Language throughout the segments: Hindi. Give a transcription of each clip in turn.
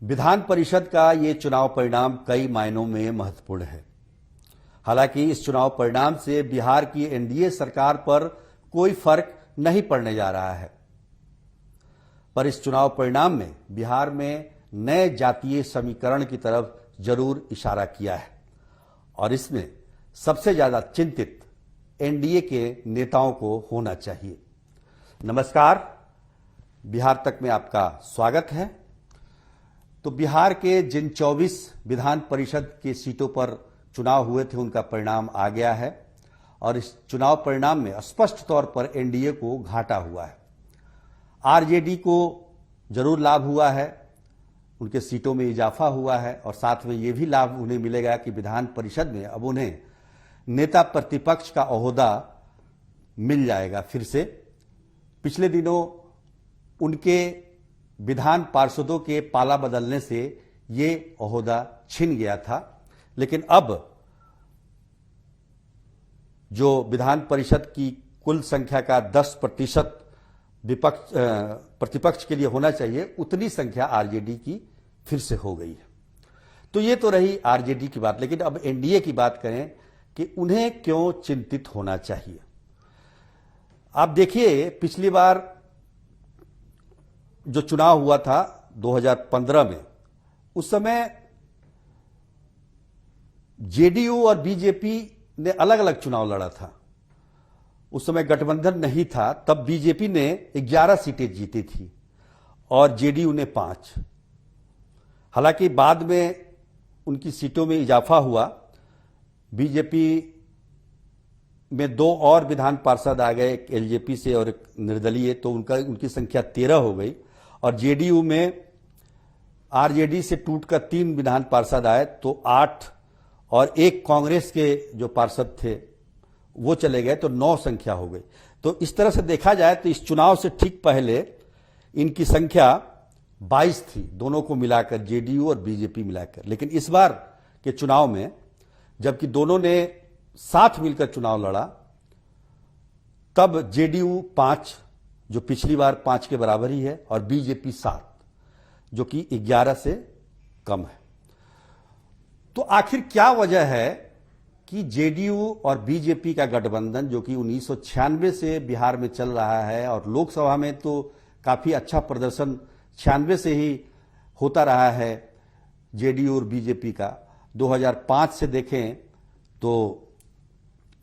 विधान परिषद का ये चुनाव परिणाम कई मायनों में महत्वपूर्ण है। हालांकि इस चुनाव परिणाम से बिहार की एनडीए सरकार पर कोई फर्क नहीं पड़ने जा रहा है, पर इस चुनाव परिणाम में बिहार में नए जातीय समीकरण की तरफ जरूर इशारा किया है और इसमें सबसे ज्यादा चिंतित एनडीए के नेताओं को होना चाहिए। नमस्कार, बिहार तक में आपका स्वागत है। तो बिहार के जिन 24 विधान परिषद की सीटों पर चुनाव हुए थे उनका परिणाम आ गया है और इस चुनाव परिणाम में स्पष्ट तौर पर एनडीए को घाटा हुआ है। आरजेडी को जरूर लाभ हुआ है, उनके सीटों में इजाफा हुआ है और साथ में यह भी लाभ उन्हें मिलेगा कि विधान परिषद में अब उन्हें नेता प्रतिपक्ष का ओहदा मिल जाएगा फिर से। पिछले दिनों उनके विधान पार्षदों के पाला बदलने से ये ओहदा छिन गया था, लेकिन अब जो विधान परिषद की कुल संख्या का 10% प्रतिपक्ष के लिए होना चाहिए, उतनी संख्या आरजेडी की फिर से हो गई है। तो ये तो रही आरजेडी की बात, लेकिन अब एनडीए की बात करें कि उन्हें क्यों चिंतित होना चाहिए। आप देखिए, पिछली बार जो चुनाव हुआ था 2015 में, उस समय जेडीयू और बीजेपी ने अलग अलग चुनाव लड़ा था। उस समय गठबंधन नहीं था, तब बीजेपी ने 11 सीटें जीती थी और जेडीयू ने 5। हालांकि बाद में उनकी सीटों में इजाफा हुआ। बीजेपी में 2 और विधान पार्षद आ गए, एक एलजेपी से और एक निर्दलीय, तो उनकी संख्या 13 हो गई। और जेडीयू में आरजेडी से टूटकर 3 विधान पार्षद आए तो 8 और एक कांग्रेस के जो पार्षद थे वो चले गए तो 9 संख्या हो गई। तो इस तरह से देखा जाए तो इस चुनाव से ठीक पहले इनकी संख्या 22 थी, दोनों को मिलाकर, जेडीयू और बीजेपी मिलाकर। लेकिन इस बार के चुनाव में जबकि दोनों ने साथ मिलकर चुनाव लड़ा, तब जेडीयू 5, जो पिछली बार 5 के बराबर ही है, और बीजेपी 7, जो कि 11 से कम है। तो आखिर क्या वजह है कि जेडीयू और बीजेपी का गठबंधन, जो कि 1996 से बिहार में चल रहा है और लोकसभा में तो काफी अच्छा प्रदर्शन 96 से ही होता रहा है जेडीयू और बीजेपी का, 2005 से देखें तो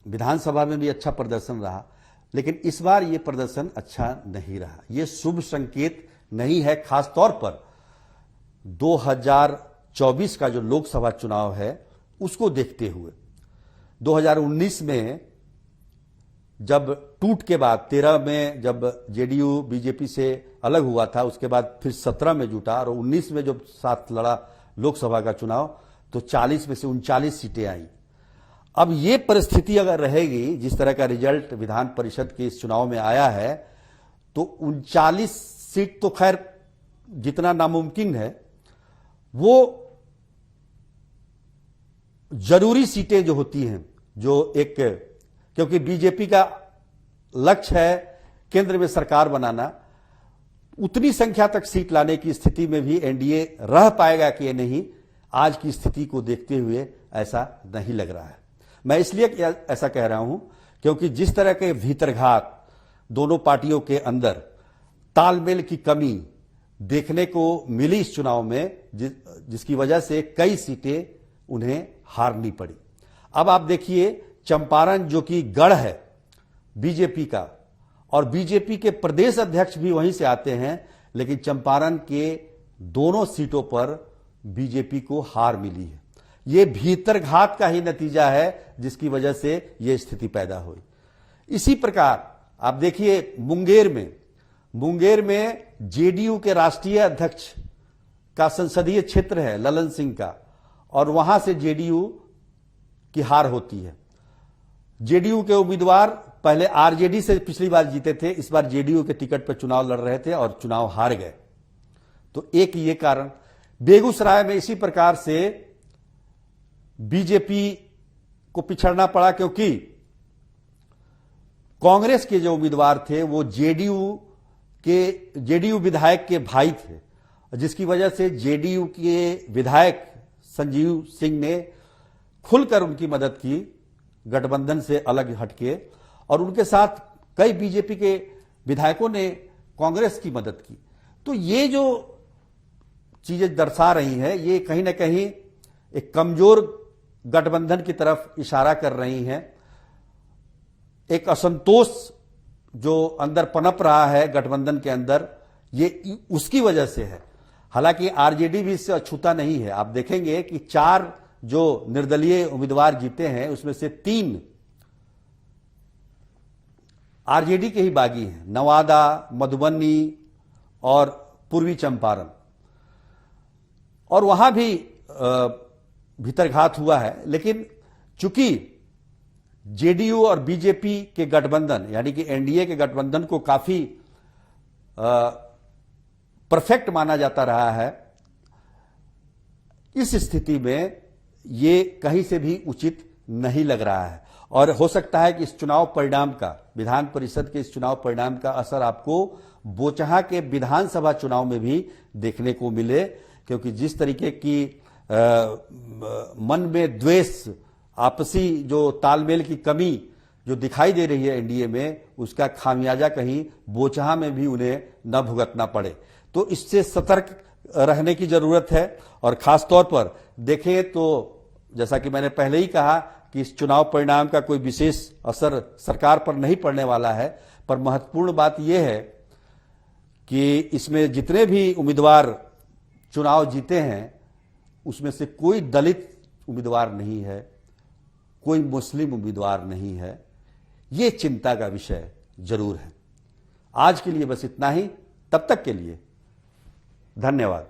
विधानसभा में भी अच्छा प्रदर्शन रहा, लेकिन इस बार ये प्रदर्शन अच्छा नहीं रहा। ये शुभ संकेत नहीं है, खासतौर पर 2024 का जो लोकसभा चुनाव है उसको देखते हुए। 2019 में जब टूट के बाद 13 में जब जेडीयू बीजेपी से अलग हुआ था, उसके बाद फिर 17 में जुटा और 19 में जब साथ लड़ा लोकसभा का चुनाव तो 40 में से 39 सीटें आई। अब ये परिस्थिति अगर रहेगी, जिस तरह का रिजल्ट विधान परिषद के इस चुनाव में आया है, तो 39 सीट तो खैर जितना नामुमकिन है, वो जरूरी सीटें जो होती हैं, जो एक, क्योंकि बीजेपी का लक्ष्य है केंद्र में सरकार बनाना, उतनी संख्या तक सीट लाने की स्थिति में भी एनडीए रह पाएगा कि नहीं, आज की स्थिति को देखते हुए ऐसा नहीं लग रहा है। मैं इसलिए ऐसा कह रहा हूं क्योंकि जिस तरह के भीतरघात दोनों पार्टियों के अंदर, तालमेल की कमी देखने को मिली इस चुनाव में, जिसकी वजह से कई सीटें उन्हें हारनी पड़ी। अब आप देखिए, चंपारण जो कि गढ़ है बीजेपी का, और बीजेपी के प्रदेश अध्यक्ष भी वहीं से आते हैं, लेकिन चंपारण के दोनों सीटों पर बीजेपी को हार मिली है। ये भीतरघात का ही नतीजा है जिसकी वजह से यह स्थिति पैदा हुई। इसी प्रकार आप देखिए, मुंगेर में जेडीयू के राष्ट्रीय अध्यक्ष का संसदीय क्षेत्र है ललन सिंह का, और वहां से जेडीयू की हार होती है। जेडीयू के उम्मीदवार पहले आरजेडी से पिछली बार जीते थे, इस बार जेडीयू के टिकट पर चुनाव लड़ रहे थे और चुनाव हार गए। तो एक ये कारण। बेगूसराय में इसी प्रकार से बीजेपी को पिछड़ना पड़ा, क्योंकि कांग्रेस के जो उम्मीदवार थे वो जेडीयू विधायक के भाई थे जिसकी वजह से जेडीयू के विधायक संजीव सिंह ने खुलकर उनकी मदद की गठबंधन से अलग हटके, और उनके साथ कई बीजेपी के विधायकों ने कांग्रेस की मदद की। तो ये जो चीजें दर्शा रही हैं, ये कहीं ना कहीं एक कमजोर गठबंधन की तरफ इशारा कर रही हैं। एक असंतोष जो अंदर पनप रहा है गठबंधन के अंदर, ये उसकी वजह से है। हालांकि आरजेडी भी इससे अछूता नहीं है। आप देखेंगे कि 4 जो निर्दलीय उम्मीदवार जीते हैं उसमें से 3 आरजेडी के ही बागी हैं, नवादा, मधुबनी और पूर्वी चंपारण। और वहां भी भीतरघात हुआ है, लेकिन चूंकि जेडीयू और बीजेपी के गठबंधन यानी कि एनडीए के गठबंधन को काफी परफेक्ट माना जाता रहा है, इस स्थिति में ये कहीं से भी उचित नहीं लग रहा है। और हो सकता है कि इस चुनाव परिणाम का, विधान परिषद के इस चुनाव परिणाम का असर आपको बोचहा के विधानसभा चुनाव में भी देखने को मिले, क्योंकि जिस तरीके की मन में द्वेष, आपसी जो तालमेल की कमी जो दिखाई दे रही है एनडीए में, उसका खामियाजा कहीं बोचहा में भी उन्हें न भुगतना पड़े। तो इससे सतर्क रहने की जरूरत है। और खासतौर पर देखें तो जैसा कि मैंने पहले ही कहा कि इस चुनाव परिणाम का कोई विशेष असर सरकार पर नहीं पड़ने वाला है, पर महत्वपूर्ण बात यह है कि इसमें जितने भी उम्मीदवार चुनाव जीते हैं उसमें से कोई दलित उम्मीदवार नहीं है, कोई मुस्लिम उम्मीदवार नहीं है। ये चिंता का विषय जरूर है। आज के लिए बस इतना ही। तब तक के लिए धन्यवाद।